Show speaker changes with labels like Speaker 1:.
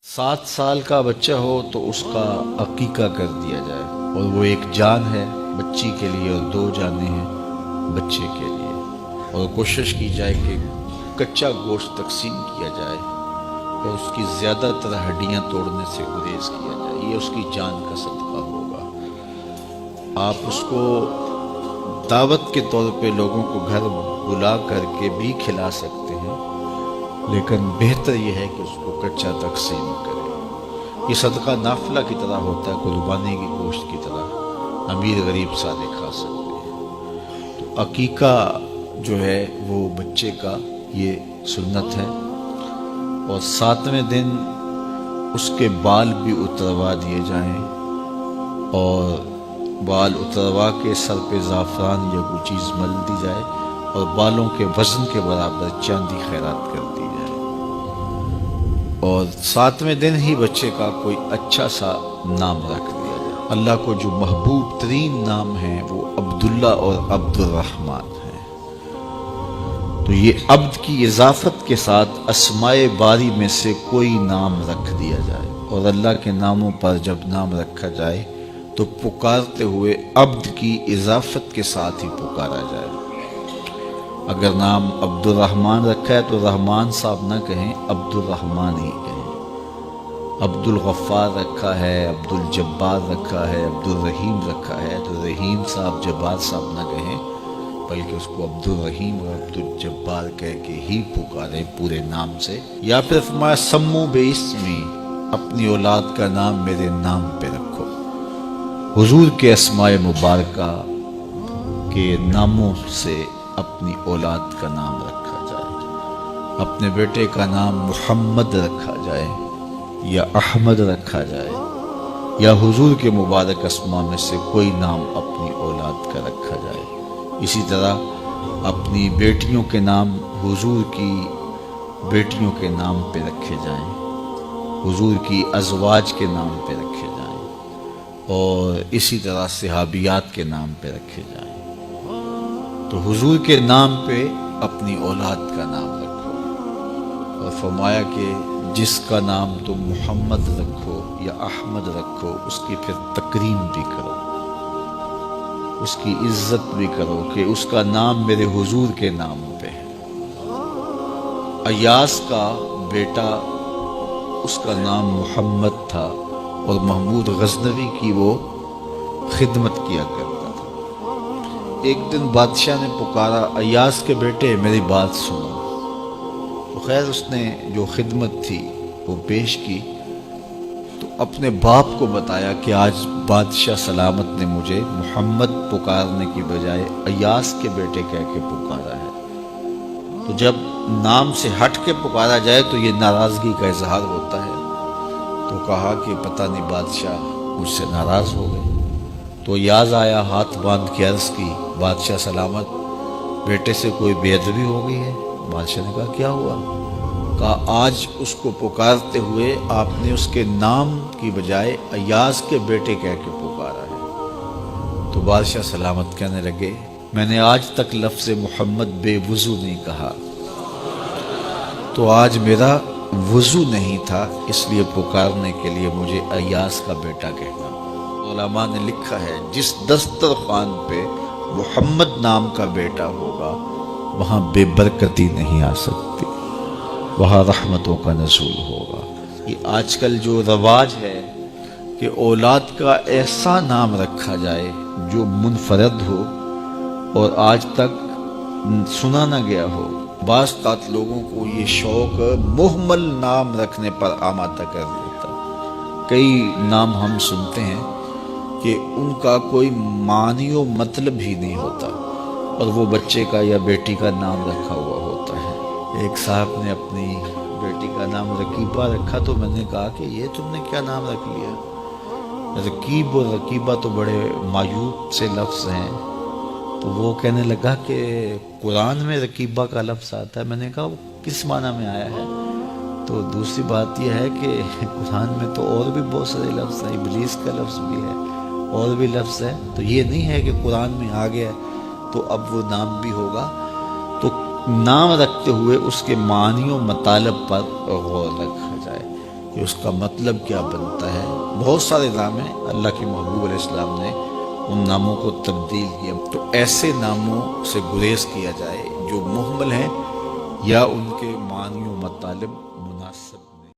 Speaker 1: 7 سال کا بچہ ہو تو اس کا عقیقہ کر دیا جائے، اور وہ ایک جان ہے بچی کے لیے اور 2 جانیں ہیں بچے کے لیے، اور کوشش کی جائے کہ کچا گوشت تقسیم کیا جائے اور اس کی زیادہ تر ہڈیاں توڑنے سے گریز کیا جائے۔ یہ اس کی جان کا صدقہ ہوگا۔ آپ اس کو دعوت کے طور پہ لوگوں کو گھر بلا کر کے بھی کھلا سکتے ہیں، لیکن بہتر یہ ہے کہ اس کو کچا تقسیم کرے۔ یہ صدقہ نافلہ کی طرح ہوتا ہے، قربانی کی گوشت کی طرح امیر غریب سارے کھا سکتے ہیں۔ تو عقیقہ جو ہے وہ بچے کا یہ سنت ہے، اور 7ویں دن اس کے بال بھی اتروا دیے جائیں، اور بال اتروا کے سر پہ زعفران یا کوئی چیز مل دی جائے، اور بالوں کے وزن کے برابر چاندی خیرات کر دی جائے، اور 7ویں دن ہی بچے کا کوئی اچھا سا نام رکھ دیا جائے۔ اللہ کو جو محبوب ترین نام ہیں وہ عبداللہ اور عبد الرحمن ہیں۔ تو یہ عبد کی اضافت کے ساتھ اسماء باری میں سے کوئی نام رکھ دیا جائے، اور اللہ کے ناموں پر جب نام رکھا جائے تو پکارتے ہوئے عبد کی اضافت کے ساتھ ہی پکارا جائے۔ اگر نام عبد الرحمن رکھا ہے تو رحمان صاحب نہ کہیں، عبد الرحمن ہی کہیں۔ عبد الغفار رکھا ہے، عبد الجبار رکھا ہے، عبد الرحیم رکھا ہے تو رحیم صاحب جبار صاحب نہ کہیں، بلکہ اس کو عبد الرحیم اور عبد الجبار کہہ کے ہی پکاریں پورے نام سے۔ یا پھر فرمایا سمو بے اسمی، اپنی اولاد کا نام میرے نام پہ رکھو۔ حضور کے اسماء مبارکہ کے ناموں سے اپنی اولاد کا نام رکھا جائے۔ اپنے بیٹے کا نام محمد رکھا جائے یا احمد رکھا جائے، یا حضور کے مبارک اسماء میں سے کوئی نام اپنی اولاد کا رکھا جائے۔ اسی طرح اپنی بیٹیوں کے نام حضور کی بیٹیوں کے نام پہ رکھے جائیں، حضور کی ازواج کے نام پہ رکھے جائیں، اور اسی طرح صحابیات کے نام پہ رکھے جائیں۔ تو حضور کے نام پہ اپنی اولاد کا نام رکھو، اور فرمایا کہ جس کا نام تم محمد رکھو یا احمد رکھو اس کی پھر تکریم بھی کرو، اس کی عزت بھی کرو کہ اس کا نام میرے حضور کے نام پہ ہے۔ ایاس کا بیٹا، اس کا نام محمد تھا، اور محمود غزنوی کی وہ خدمت کیا کرتا تھا۔ ایک دن بادشاہ نے پکارا، ایاس کے بیٹے میری بات سنو۔ تو خیر اس نے جو خدمت تھی وہ پیش کی، تو اپنے باپ کو بتایا کہ آج بادشاہ سلامت نے مجھے محمد پکارنے کی بجائے ایاس کے بیٹے کہہ کے پکارا ہے۔ تو جب نام سے ہٹ کے پکارا جائے تو یہ ناراضگی کا اظہار ہوتا ہے۔ تو کہا کہ پتہ نہیں بادشاہ مجھ سے ناراض ہو گئے۔ تو یاد آیا، ہاتھ باندھ کے عرض کی، بادشاہ سلامت بیٹے سے کوئی بے ادبی ہو گئی ہے؟ بادشاہ نے کہا کیا ہوا؟ کہا آج اس کو پکارتے ہوئے آپ نے اس کے نام کی بجائے ایاز کے بیٹے کہہ کے پکارا ہے۔ تو بادشاہ سلامت کہنے لگے، میں نے آج تک لفظ محمد بے وضو نہیں کہا، تو آج میرا وضو نہیں تھا، اس لیے پکارنے کے لیے مجھے ایاز کا بیٹا کہنا۔ علماء نے لکھا ہے جس دسترخوان پہ محمد نام کا بیٹا ہوگا وہاں بے برکتی نہیں آ سکتی، وہاں رحمتوں کا نزول ہوگا۔ یہ آج کل جو رواج ہے کہ اولاد کا ایسا نام رکھا جائے جو منفرد ہو اور آج تک سنا نہ گیا ہو، بعض اوقات لوگوں کو یہ شوق مہمل نام رکھنے پر آمادہ کر دیتا۔ کئی نام ہم سنتے ہیں کہ ان کا کوئی معنی و مطلب ہی نہیں ہوتا، اور وہ بچے کا یا بیٹی کا نام رکھا ہوا ہوتا ہے۔ ایک صاحب نے اپنی بیٹی کا نام رقیبہ رکھا، تو میں نے کہا کہ یہ تم نے کیا نام رکھ لیا؟ رقیب اور رقیبہ تو بڑے معیوب سے لفظ ہیں۔ تو وہ کہنے لگا کہ قرآن میں رقیبہ کا لفظ آتا ہے۔ میں نے کہا وہ کس معنی میں آیا ہے؟ تو دوسری بات یہ ہے کہ قرآن میں تو اور بھی بہت سارے لفظ ہیں، ابلیس کا لفظ بھی ہے، اور بھی لفظ ہے، تو یہ نہیں ہے کہ قرآن میں آ گیا تو اب وہ نام بھی ہوگا۔ تو نام رکھتے ہوئے اس کے معنی و مطالب پر غور رکھا جائے، کہ اس کا مطلب کیا بنتا ہے. بہت سارے نام ہیں, اللہ کے محبوب علیہ السلام نے ان ناموں کو تبدیل کیا. تو ایسے ناموں سے گریز کیا جائے جو مہمل ہیں یا ان کے معنی و مطالب مناسب